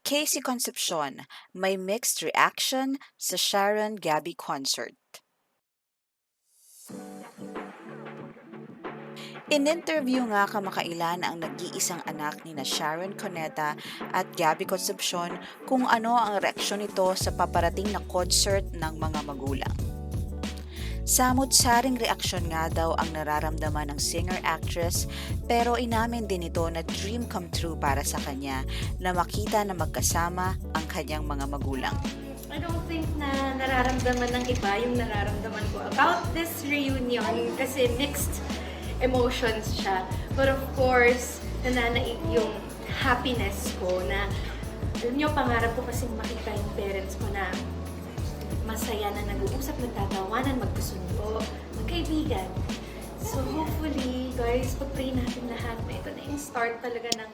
Casey Concepcion, may mixed reaction sa Sharon Gabby concert. In-interview nga kamakailan ang nag-iisang anak ni na Sharon Cuneta at Gabby Concepcion kung ano ang reaksyon nito sa paparating na concert ng mga magulang. Samot-saring reaksyon nga daw ang nararamdaman ng singer-actress, pero inamin din ito na dream come true para sa kanya na makita na magkasama ang kanyang mga magulang. I don't think na nararamdaman ng iba yung nararamdaman ko about this reunion kasi mixed emotions siya. But of course, nananaig yung happiness ko na alam niyo, pangarap ko kasing makita yung parents ko na masaya na nag-uusap, nagtatawanan, magkasundo, magkaibigan. So hopefully, guys, pag-pray natin lahat na ito na yung start talaga ng